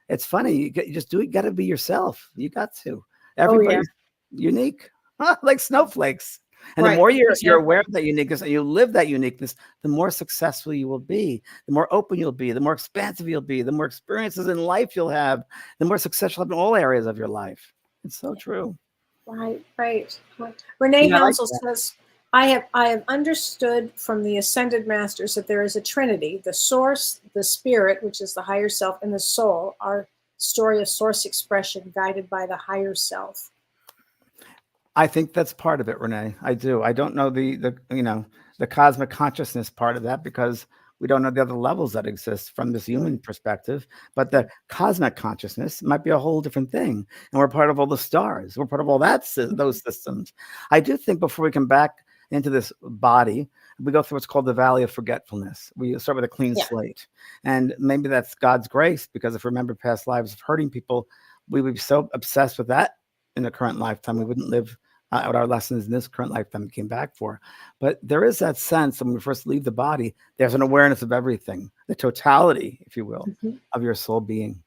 It's funny. You just do it. You got to be yourself. You got to. Everybody's unique, like snowflakes. And the Right, more you're exactly. aware of that uniqueness and you live that uniqueness, the more successful you will be, the more open you'll be, the more expansive you'll be, the more experiences in life you'll have, the more success you'll have in all areas of your life. It's so true. Right. Renee Yeah, I like Hounsel that. says, I have understood from the ascended masters that there is a trinity, the source, the spirit, which is the higher self, and the soul, our story of source expression guided by the higher self. I think that's part of it, Renee. I do. I don't know the cosmic consciousness part of that because we don't know the other levels that exist from this human perspective. But the cosmic consciousness might be a whole different thing, and we're part of all the stars. We're part of all those systems. I do think before we come back into this body, we go through what's called the valley of forgetfulness. We start with a clean slate, and maybe that's God's grace because if we remember past lives of hurting people, we would be so obsessed with that in the current lifetime we wouldn't live out our lessons in this current lifetime we came back for. But there is that sense when we first leave the body, there's an awareness of everything, the totality, if you will, of your soul being.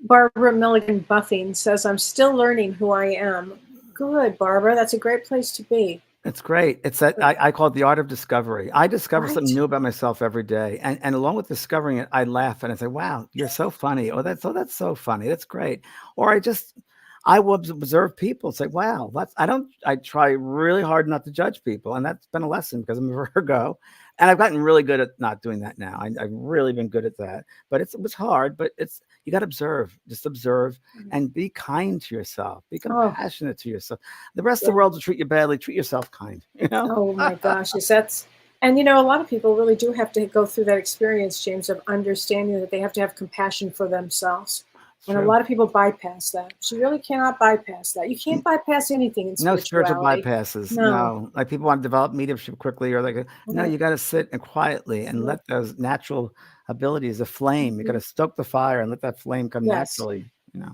Barbara Milligan Buffing says, I'm still learning who I am. Good, Barbara. That's a great place to be. It's great. It's that I call it the art of discovery. I discover Right. something new about myself every day. And along with discovering it, I laugh and I say, wow, you're so funny. Oh, that's so funny. That's great. Or I will observe people. It's like, wow, I try really hard not to judge people. And that's been a lesson because I'm a Virgo. And I've gotten really good at not doing that now. I've really been good at that. But it was hard, but you got to observe, just observe and be kind to yourself. Be compassionate to yourself. The rest of the world will treat you badly. Treat yourself kind. You know? Oh my gosh. And a lot of people really do have to go through that experience, James, of understanding that they have to have compassion for themselves. And a lot of people bypass that. So you really cannot bypass that. You can't bypass anything in spirituality. No spiritual bypasses. No. Like people want to develop mediumship quickly or no, you got to sit and quietly and let those natural abilities, the flame, you got to stoke the fire and let that flame come naturally, Yeah.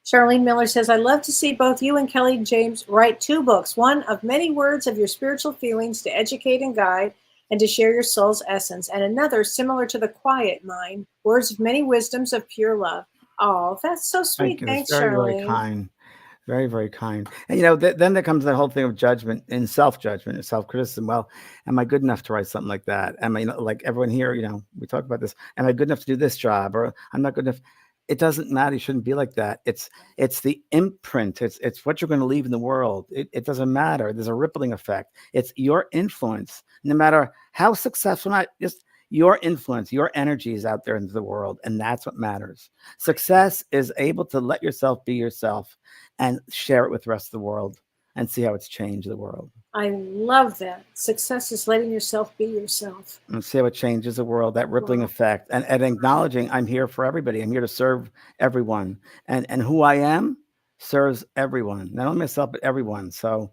Charlene Miller says, I love to see both you and Kellee James write 2 books, one of many words of your spiritual feelings to educate and guide and to share your soul's essence, and another similar to The Quiet Mind, words of many wisdoms of pure love. Oh, that's so sweet. Thanks, very, Charlene. very kind. Very, very kind. And, then there comes that whole thing of judgment and self-judgment and self-criticism. Well, am I good enough to write something like that? Am I, like everyone here, we talk about this. Am I good enough to do this job? Or I'm not good enough. It doesn't matter. You shouldn't be like that. It's the imprint. It's what you're going to leave in the world. It doesn't matter. There's a rippling effect. It's your influence. No matter how successful, not just your influence, your energy is out there into the world. And that's what matters. Success is able to let yourself be yourself and share it with the rest of the world and see how it's changed the world. I love that. Success is letting yourself be yourself. And see how it changes the world, that rippling effect. And acknowledging I'm here for everybody. I'm here to serve everyone. And who I am serves everyone. Not only myself, but everyone. So,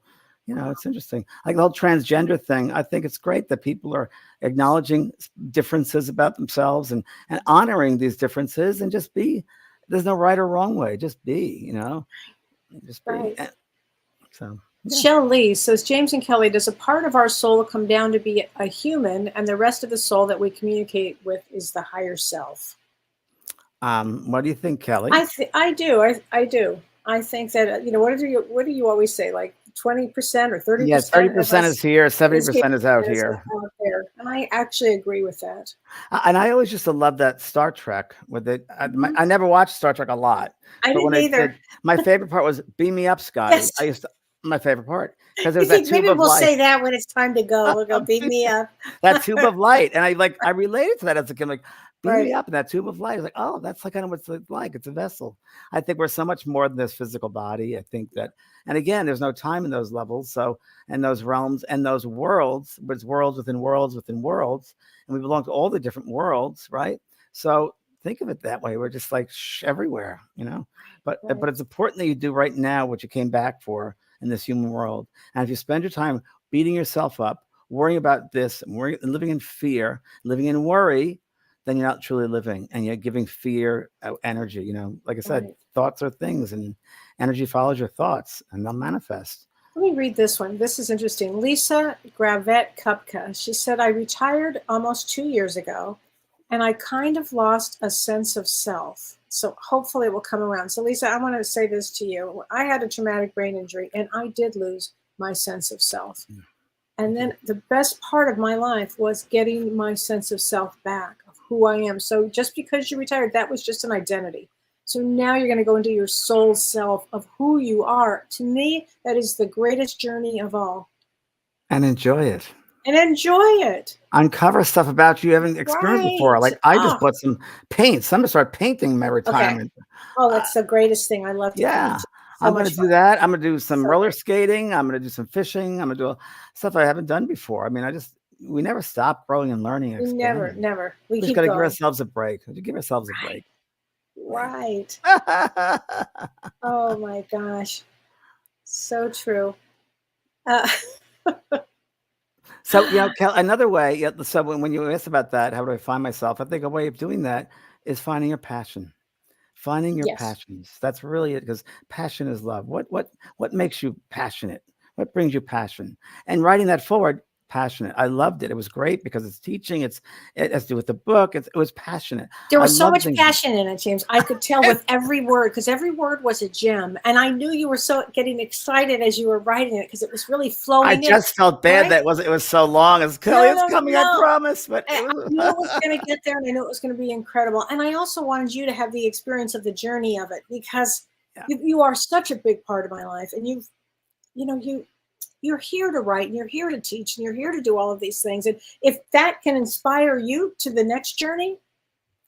it's interesting. Like the whole transgender thing, I think it's great that people are acknowledging differences about themselves and honoring these differences and just be. There's no right or wrong way. Just be, Just be. Right. So. Yeah. Shell Lee says, James and Kellee, does a part of our soul come down to be a human and the rest of the soul that we communicate with is the higher self? What do you think, Kellee? I do. I do. I think that, what do you always say? Like 20% or 30%? Yes, 30% is here, 70% is out here. And I actually agree with that. And I always used to love that Star Trek with it. I never watched Star Trek a lot. I didn't either. My favorite part was "Beam Me Up, Scotty." Yes. My favorite part because there was that tube maybe of we'll light. say that when it's time to go. We'll go beam me up. That tube of light, and I related to that as a kid. Like, beam me up in that tube of light. It's like, oh, that's like kind of what it's like. It's a vessel. I think we're so much more than this physical body. I think that, and again, there's no time in those levels. So, and those realms and those worlds, but it's worlds within worlds within worlds, and we belong to all the different worlds, right? So think of it that way. We're just like everywhere, you know. But it's important that you do right now what you came back for in this human world. And if you spend your time beating yourself up, worrying about this, and living in fear, living in worry, then you're not truly living, and you're giving fear energy. You know, like I said, thoughts are things, and energy follows your thoughts, and they'll manifest. Let me read this one. This is interesting. Lisa Gravette Kupka. She said, I retired almost 2 years ago, and I kind of lost a sense of self. So hopefully it will come around. So Lisa, I want to say this to you. I had a traumatic brain injury, and I did lose my sense of self. And then the best part of my life was getting my sense of self back, of who I am. So just because you retired, that was just an identity. So now you're going to go into your soul self of who you are. To me, that is the greatest journey of all. And enjoy it. And enjoy it. Uncover stuff about you haven't experienced before. Like I just bought some paints. I'm going to start painting in my retirement. Okay. Oh, that's the greatest thing. I love to paint. I'm going to do that. I'm going to do some roller skating. I'm going to do some fishing. I'm going to do stuff I haven't done before. I mean, we never stop growing and learning. And never. We just got to give ourselves a break. Give ourselves a break. Right. Oh my gosh. So true. So, you know, another way, so when you ask about that, how do I find myself? I think a way of doing that is finding your passion. Finding your passions. That's really it, because passion is love. What makes you passionate? What brings you passion? And writing that forward, passionate. I loved it. It was great because it's teaching. It has to do with the book. It was passionate. There was so much passion in it, James. I could tell with every word, because every word was a gem. And I knew you were so getting excited as you were writing it, because it was really flowing. I just felt bad that it was so long. It's Kellee, it's coming, I promise. But I knew it was going to get there, and I knew it was going to be incredible. And I also wanted you to have the experience of the journey of it, because you are such a big part of my life. And you're here to write, and you're here to teach, and you're here to do all of these things. And if that can inspire you to the next journey,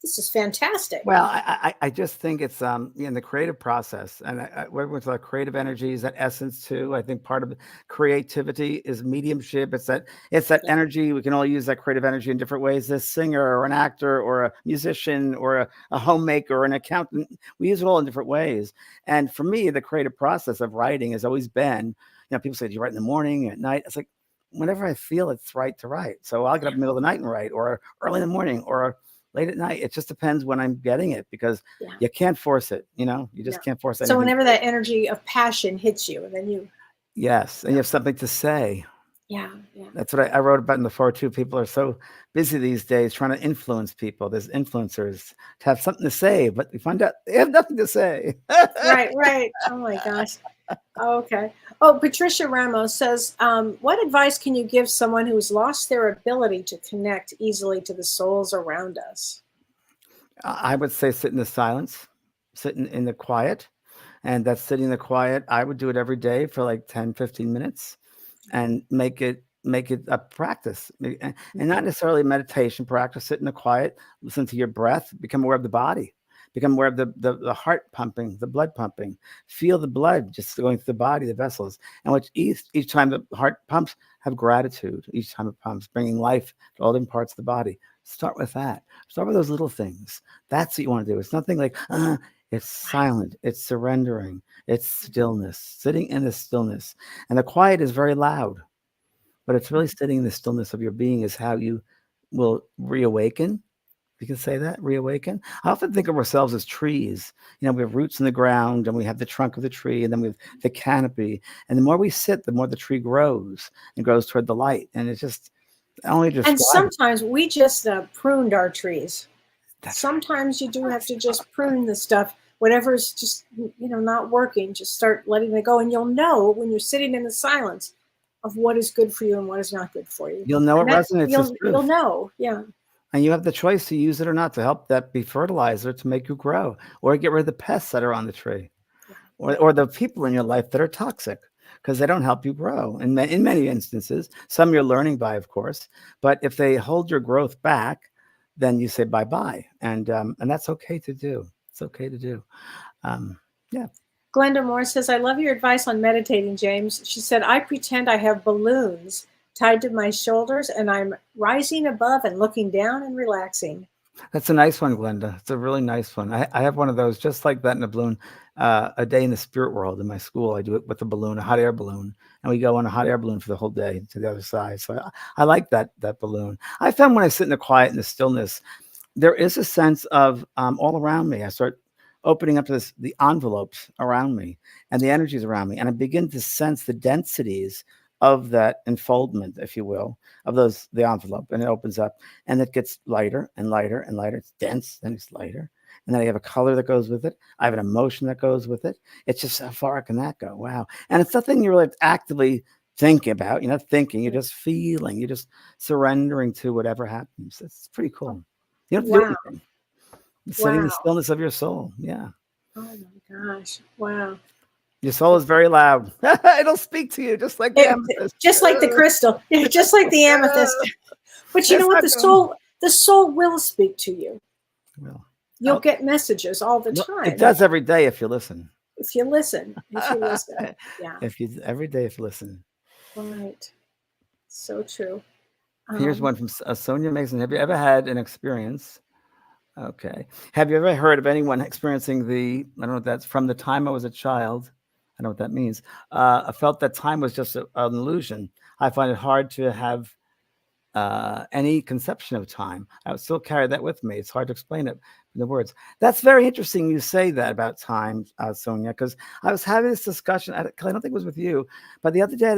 this is fantastic. Well, I just think it's in the creative process, and we're with the creative energies, that essence too. I think part of creativity is mediumship. It's that energy. We can all use that creative energy in different ways. This singer or an actor or a musician or a homemaker or an accountant, we use it all in different ways. And for me, the creative process of writing has always been, people say, do you write in the morning, at night? It's like, whenever I feel it's right to write. So I'll get up in the middle of the night and write, or early in the morning, or late at night. It just depends when I'm getting it, because you can't force it. You just can't force it. So whenever that energy of passion hits you, and then you. Yes. And you have something to say. Yeah. That's what I wrote about in the 4-2. People are so busy these days trying to influence people. There's influencers to have something to say, but we find out they have nothing to say. Right. Oh my gosh. Okay. Oh, Patricia Ramos says, what advice can you give someone who's lost their ability to connect easily to the souls around us? I would say sit in the silence, sit in the quiet. And that's sitting in the quiet. I would do it every day for like 10, 15 minutes and make it a practice, and not necessarily meditation practice. Sit in the quiet, listen to your breath, become aware of the body. Become aware of the heart pumping, the blood pumping. Feel the blood just going through the body, the vessels. And each time the heart pumps, have gratitude. Each time it pumps, bringing life to all different parts of the body. Start with that. Start with those little things. That's what you want to do. It's nothing like, it's silent. It's surrendering. It's stillness. Sitting in the stillness. And the quiet is very loud. But it's really sitting in the stillness of your being is how you will reawaken. You can say that, reawaken. I often think of ourselves as trees. We have roots in the ground, and we have the trunk of the tree, and then we have the canopy. And the more we sit, the more the tree grows and grows toward the light. And it's just only just. And sometimes we just pruned our trees. Sometimes you do have to just prune the stuff. Whatever's just not working, just start letting it go, and you'll know when you're sitting in the silence of what is good for you and what is not good for you. You'll know what resonates. You'll know, yeah. And you have the choice to use it or not, to help that be fertilizer to make you grow, or get rid of the pests that are on the tree, or the people in your life that are toxic, because they don't help you grow. And in many instances, some you're learning by, of course, but if they hold your growth back, then you say bye-bye. And that's okay to do. It's okay to do. Yeah. Glenda Moore says, I love your advice on meditating, James. She said, I pretend I have balloons tied to my shoulders and I'm rising above and looking down and relaxing. That's a nice one, Glenda. It's a really nice one. I have one of those just like that in a balloon. A day in the spirit world in my school, I do it with a balloon, a hot air balloon, and we go on a hot air balloon for the whole day to the other side. So I like that balloon. I found when I sit in the quiet and the stillness, there is a sense of all around me. I start opening up to the envelopes around me and the energies around me, and I begin to sense the densities of that enfoldment, if you will, of the envelope, and it opens up and it gets lighter and lighter and lighter. It's dense, then it's lighter. And then I have a color that goes with it. I have an emotion that goes with it. It's just how far can that go? Wow. And it's nothing you're really actively thinking about. You're not thinking, you're just feeling, you're just surrendering to whatever happens. It's pretty cool. You don't have to do anything. Sitting in the stillness of your soul. Yeah. Oh my gosh. Wow. Your soul is very loud. It'll speak to you just like the amethyst. Just like the crystal. Just like the amethyst. But you know what? The soul will speak to you. Well, you'll get messages all the time. It does every day if you listen. If you listen. Yeah. Every day if you listen. Right. So true. Here's one from Sonia Mason. Have you ever had an experience? Okay. Have you ever heard of anyone experiencing I don't know what that's from the time I was a child. I know what that means. I felt that time was just an illusion. I find it hard to have any conception of time. I would still carry that with me. It's hard to explain it in the words. That's very interesting you say that about time, Sonia, because I was having this discussion, I don't think it was with you, but the other day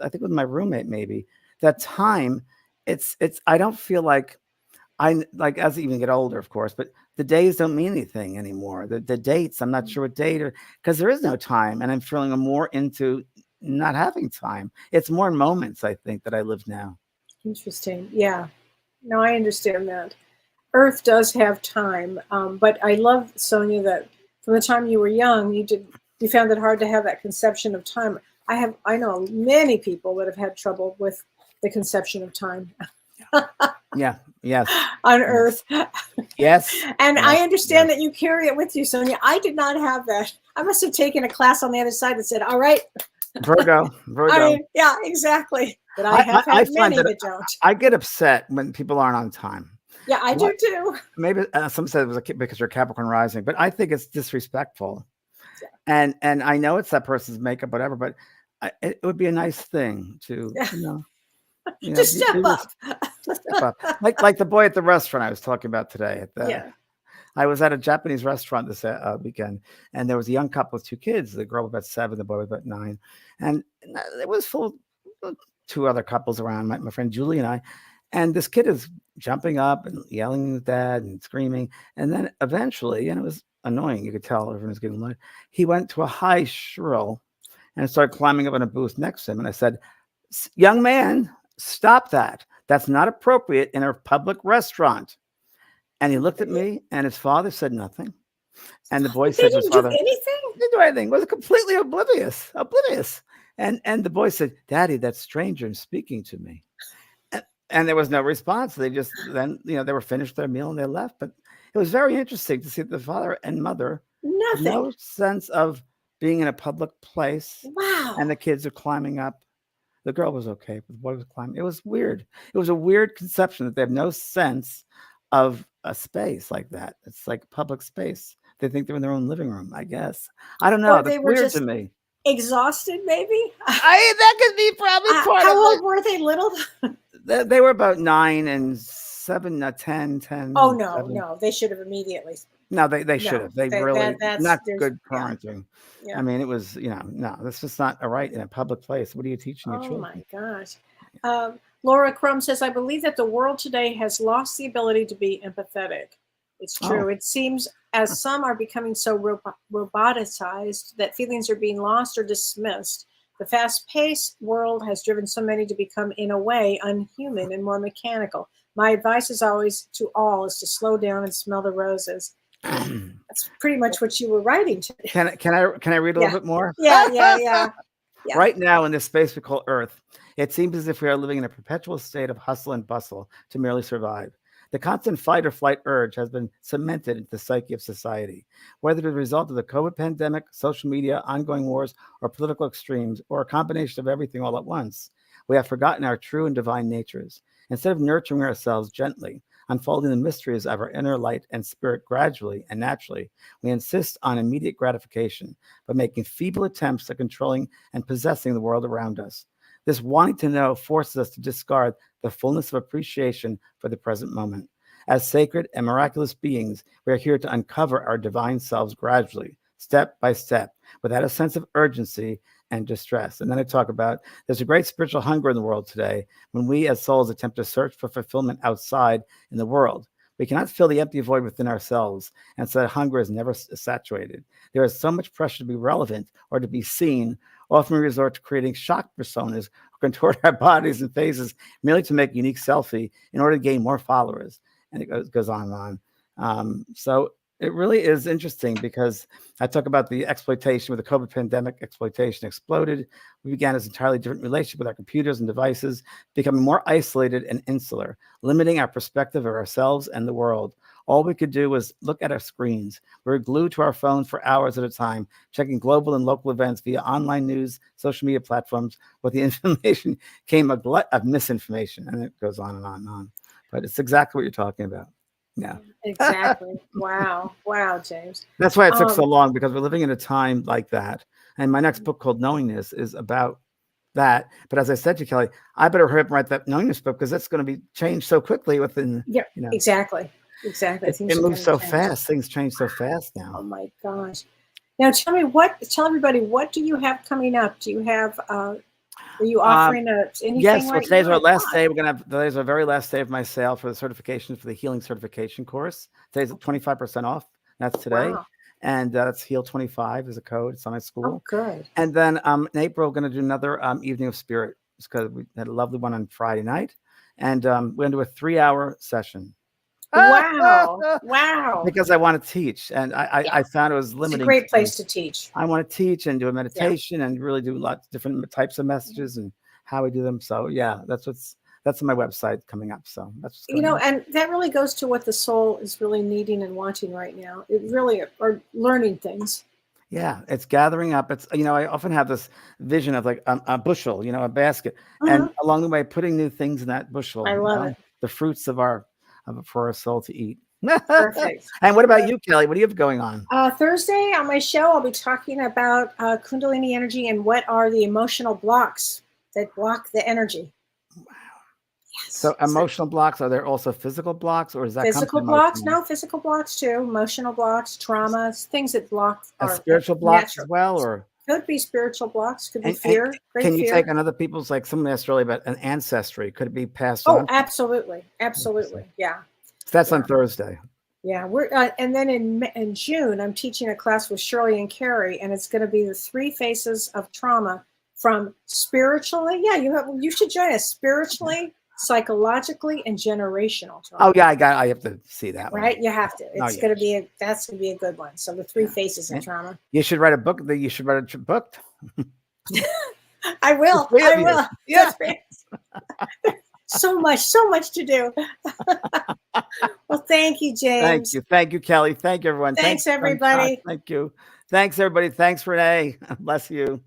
I think with my roommate maybe, that time, I don't feel like, as I even get older, of course, but the days don't mean anything anymore. The dates, I'm not sure what date, because there is no time, and I'm feeling more into not having time. It's more moments, I think, that I live now. Interesting. Yeah. No, I understand that. Earth does have time, but I love, Sonia, that from the time you were young, you found it hard to have that conception of time. I know many people that have had trouble with the conception of time. Yeah. Yes. On Earth. Yes. And yes. I understand that you carry it with you, Sonia. I did not have that. I must have taken a class on the other side that said, all right. Virgo. Yeah, exactly. But I have had many that don't. I get upset when people aren't on time. Yeah, I do too. Maybe some said it was because you're Capricorn rising, but I think it's disrespectful. Yeah. And I know it's that person's makeup, whatever, but it would be a nice thing to, just step up. Step up. Like the boy at the restaurant I was talking about today. I was at a Japanese restaurant this weekend, and there was a young couple with two kids. The girl was about 7, the boy was about 9. And it was full of 2 other couples around, my friend Julie and I. And this kid is jumping up and yelling at his dad and screaming. And then eventually, and it was annoying, you could tell everyone was getting annoyed, he went to a high shrill and started climbing up on a booth next to him. And I said, young man, stop that. That's not appropriate in a public restaurant. And he looked at me, and his father said nothing. And the boy said to his father, anything? Didn't do anything. Was completely oblivious. And the boy said, Daddy, that stranger is speaking to me. And there was no response. They just then, they were finished their meal and they left. But it was very interesting to see the father and mother, no sense of being in a public place. Wow. And the kids are climbing up. The girl was okay, but the boy was climbing. It was weird. It was a weird conception that they have no sense of a space like that. It's like public space. They think they're in their own living room, I guess. I don't know. That's weird to me. Exhausted, maybe? That could be probably part of it. How old were they, little? They were about 9 and 7, 10. Oh, no. They should have immediately. No, they should have. They really, not good parenting. Yeah. I mean, it was, no, that's just not right in a public place. What are you teaching your children? Oh, my gosh. Laura Crum says, I believe that the world today has lost the ability to be empathetic. It's true. It seems as some are becoming so roboticized that feelings are being lost or dismissed. The fast-paced world has driven so many to become, in a way, unhuman and more mechanical. My advice is always to all is to slow down and smell the roses. That's pretty much what you were writing to. Can I read a little bit more? Yeah. Right now in this space we call Earth, it seems as if we are living in a perpetual state of hustle and bustle to merely survive. The constant fight or flight urge has been cemented into the psyche of society. Whether the result of the COVID pandemic, social media, ongoing wars, or political extremes, or a combination of everything all at once, we have forgotten our true and divine natures. Instead of nurturing ourselves gently, unfolding the mysteries of our inner light and spirit gradually and naturally, we insist on immediate gratification by making feeble attempts at controlling and possessing the world around us. This wanting to know forces us to discard the fullness of appreciation for the present moment. As sacred and miraculous beings, we are here to uncover our divine selves gradually, step by step, without a sense of urgency and distress. And then I talk about there's a great spiritual hunger in the world today when we as souls attempt to search for fulfillment outside in the world. We cannot fill the empty void within ourselves, and so that hunger is never saturated. There is so much pressure to be relevant or to be seen. Often we resort to creating shock personas or contort our bodies and faces merely to make a unique selfie in order to gain more followers. And it goes on and on. So it really is interesting because I talk about the exploitation with the COVID pandemic. Exploitation exploded. We began this entirely different relationship with our computers and devices, becoming more isolated and insular, limiting our perspective of ourselves and the world. All we could do was look at our screens. We were glued to our phones for hours at a time, checking global and local events via online news, social media platforms. With the information came a glut of misinformation, and it goes on and on and on. But it's exactly what you're talking about. Yeah, exactly. Wow, James. That's why it took so long, because we're living in a time like that. And my next book called Knowingness is about that. But as I said to Kelly, I better hurry up and write that Knowingness book because it's going to be changed so quickly within. Yeah, exactly. It moves so fast. Things change so fast now. Oh my gosh! Now tell everybody, what do you have coming up? Do you have? Are you offering anything? Yes, well, right today's now? our last day. Today's our very last day of my sale for the certification for the healing certification course. Today's at 25% off. That's today. Wow. And that's Heal 25 is a code. It's on my school. Oh, good. And then in April, we're going to do another Evening of Spirit because we had a lovely one on Friday night. And we're going to do a 3-hour session. Wow. Because I want to teach. And I found it was limiting. It's a great place to teach. I want to teach and do a meditation and really do lots of different types of messages and how we do them. So yeah, that's on my website coming up. So that's what's and that really goes to what the soul is really needing and wanting right now. It really are learning things. Yeah, it's gathering up. It's I often have this vision of like a bushel, a basket, and along the way putting new things in that bushel. I love it. The fruits for our soul to eat. Perfect. And what about you, Kelly? What do you have going on? Thursday on my show, I'll be talking about Kundalini energy and what are the emotional blocks that block the energy. Wow. Yes. So emotional blocks, are there also physical blocks, or is that physical blocks? No, physical blocks too. Emotional blocks, traumas, things that block. Spiritual blocks as well, or could be spiritual blocks. Could be fear. Can you take on other people's, like someone asked earlier about an ancestry? Could it be passed on? Oh, absolutely. Yeah. So that's on Thursday. Yeah, we're and then in June, I'm teaching a class with Shirley and Carrie, and it's going to be the 3 phases of trauma from spiritually. Yeah, you should join us spiritually, psychologically, and generational trauma. Oh yeah, I have to see that one. Right, you have to. It's going to be that's going to be a good one. So the 3 phases of trauma. You should write a book. You should write a book. I will. Yeah. So much to do. Well, thank you, James. Thank you, Kelly. Thank you, everyone. Thanks everybody. Thank you. Thanks, everybody. Thanks, Renee. Bless you.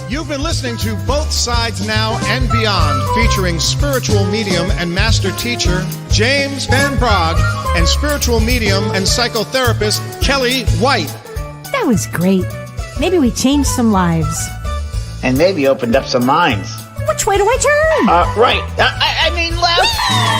You've been listening to Both Sides Now and Beyond, featuring spiritual medium and master teacher James Van Praagh and spiritual medium and psychotherapist Kelly White. That was great. Maybe we changed some lives. And maybe opened up some minds. Which way do I turn? Right. I mean left.